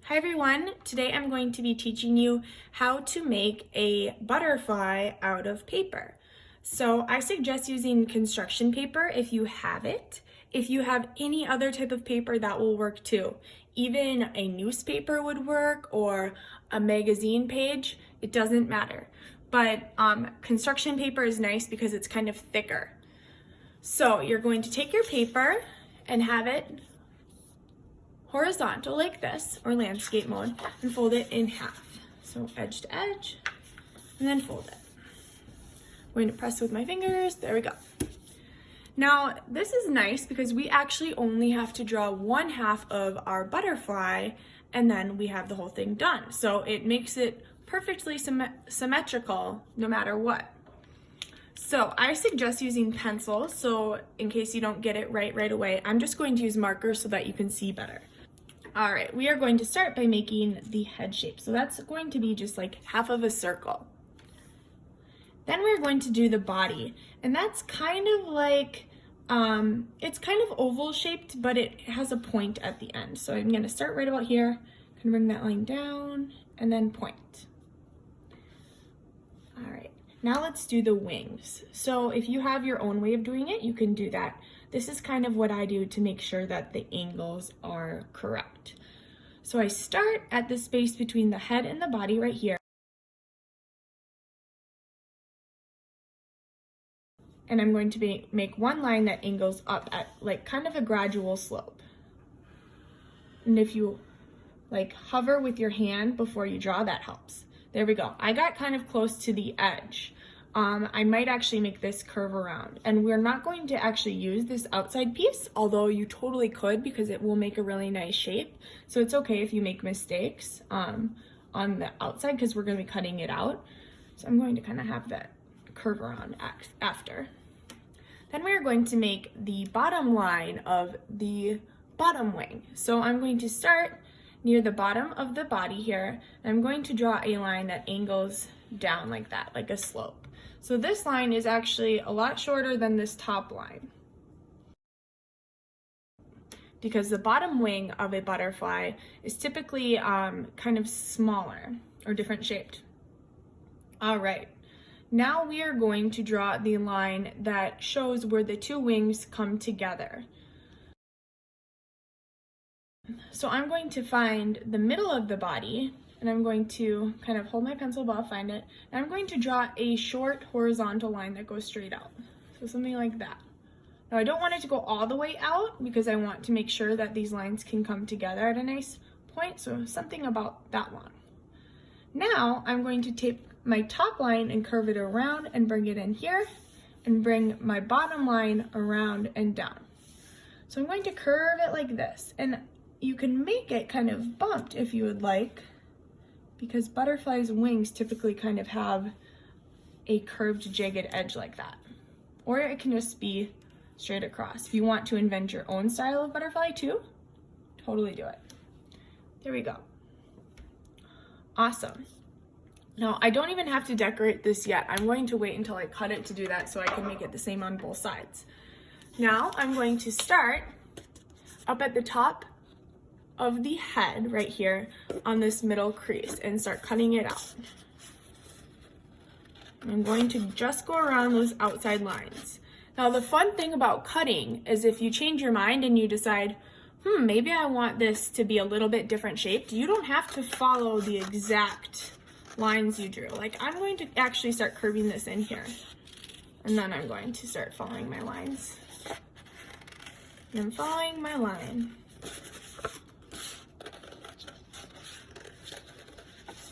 Hi everyone, today I'm going to be teaching you how to make a butterfly out of paper. So I suggest using construction paper if you have it. If you have any other type of paper, that will work too. Even a newspaper would work or a magazine page, it doesn't matter. But construction paper is nice because it's kind of thicker. So you're going to take your paper and have it horizontal like this, or landscape mode, and fold it in half. So edge to edge, and then fold it. I'm going to press with my fingers, there we go. Now, this is nice because we actually only have to draw one half of our butterfly, and then we have the whole thing done. So it makes it perfectly symmetrical no matter what. So I suggest using pencil, so in case you don't get it right away, I'm just going to use marker so that you can see better. All right, we are going to start by making the head shape. So that's going to be just like half of a circle. Then we're going to do the body, and that's kind of like, it's kind of oval shaped, but it has a point at the end. So I'm gonna start right about here, gonna bring that line down, and then point. All right, now let's do the wings. So if you have your own way of doing it, you can do that. This is kind of what I do to make sure that the angles are correct. So I start at the space between the head and the body right here. And I'm going to make one line that angles up at like kind of a gradual slope. And if you like hover with your hand before you draw, that helps. There we go. I got kind of close to the edge. I might actually make this curve around, and we're not going to actually use this outside piece, although you totally could because it will make a really nice shape. So it's okay if you make mistakes on the outside because we're going to be cutting it out. So I'm going to kind of have that curve around after. Then we're going to make the bottom line of the bottom wing. So I'm going to start near the bottom of the body here, and I'm going to draw a line that angles down like that, like a slope. So this line is actually a lot shorter than this top line, because the bottom wing of a butterfly is typically kind of smaller or different shaped. All right, now we are going to draw the line that shows where the two wings come together. So I'm going to find the middle of the body, and I'm going to kind of hold my pencil above, find it, and I'm going to draw a short horizontal line that goes straight out. So something like that. Now I don't want it to go all the way out because I want to make sure that these lines can come together at a nice point, so something about that long. Now I'm going to take my top line and curve it around and bring it in here, and bring my bottom line around and down. So I'm going to curve it like this, and you can make it kind of bumped if you would like, because butterflies' wings typically kind of have a curved, jagged edge like that. Or it can just be straight across. If you want to invent your own style of butterfly too, totally do it. There we go. Awesome. Now, I don't even have to decorate this yet. I'm going to wait until I cut it to do that so I can make it the same on both sides. Now, I'm going to start up at the top of the head right here on this middle crease and start cutting it out. I'm going to just go around those outside lines. Now the fun thing about cutting is if you change your mind and you decide, maybe I want this to be a little bit different shaped, you don't have to follow the exact lines you drew. Like I'm going to actually start curving this in here, and then I'm going to start following my lines. And I'm following my line.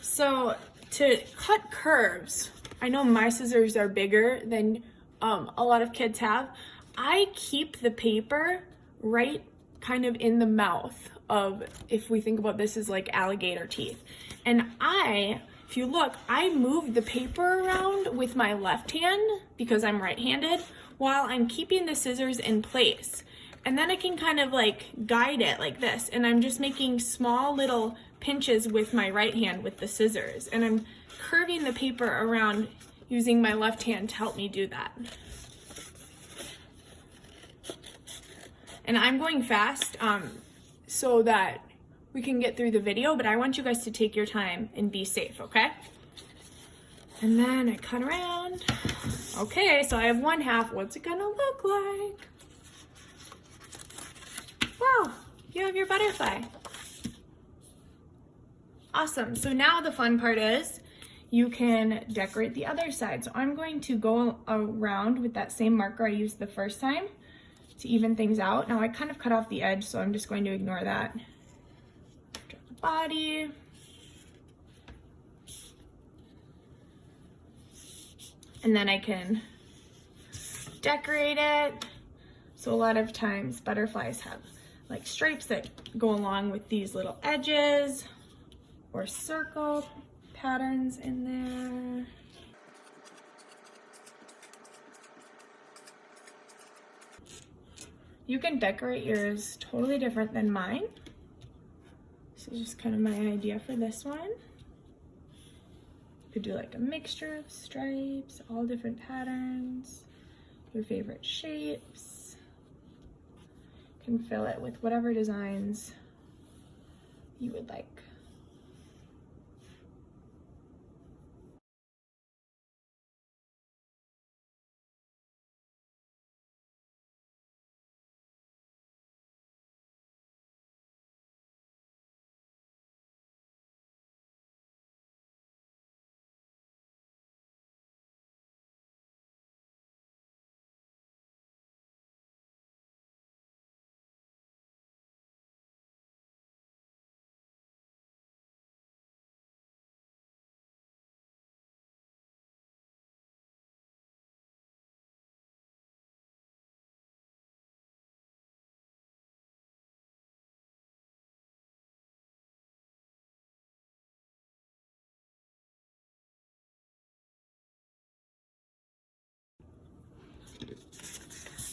So to cut curves, I know my scissors are bigger than a lot of kids have. I keep the paper right kind of in the mouth of, if we think about this as like alligator teeth. And if you look, I move the paper around with my left hand because I'm right-handed while I'm keeping the scissors in place. And then I can kind of like guide it like this. And I'm just making small little pinches with my right hand with the scissors. And I'm curving the paper around using my left hand to help me do that. And I'm going fast so that we can get through the video, but I want you guys to take your time and be safe, okay? And then I cut around. Okay, so I have one half. What's it gonna look like? Wow, you have your butterfly. Awesome, so now the fun part is you can decorate the other side. So I'm going to go around with that same marker I used the first time to even things out. Now I kind of cut off the edge, so I'm just going to ignore that. Draw the body. And then I can decorate it. So a lot of times butterflies have like stripes that go along with these little edges or circle patterns in there. You can decorate yours totally different than mine. This is just kind of my idea for this one. You could do like a mixture of stripes, all different patterns, your favorite shapes. You can fill it with whatever designs you would like.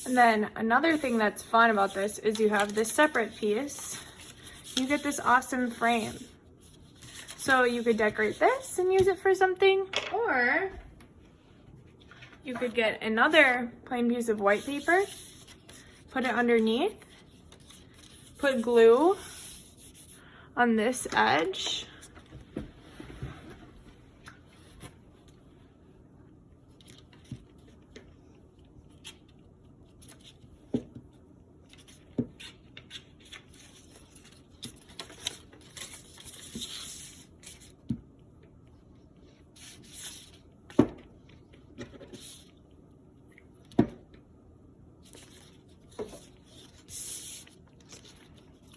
And then another thing that's fun about this is you have this separate piece. You get this awesome frame. So you could decorate this and use it for something, or you could get another plain piece of white paper, put it underneath, put glue on this edge,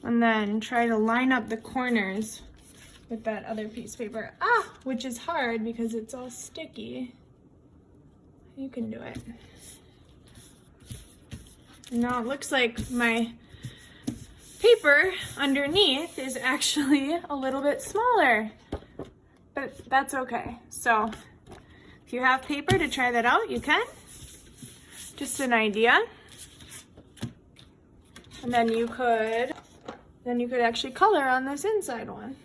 and then try to line up the corners with that other piece of paper. Which is hard because it's all sticky. You can do it. Now it looks like my paper underneath is actually a little bit smaller, but that's okay. So if you have paper to try that out, you can. Just an idea. And then you could actually color on this inside one.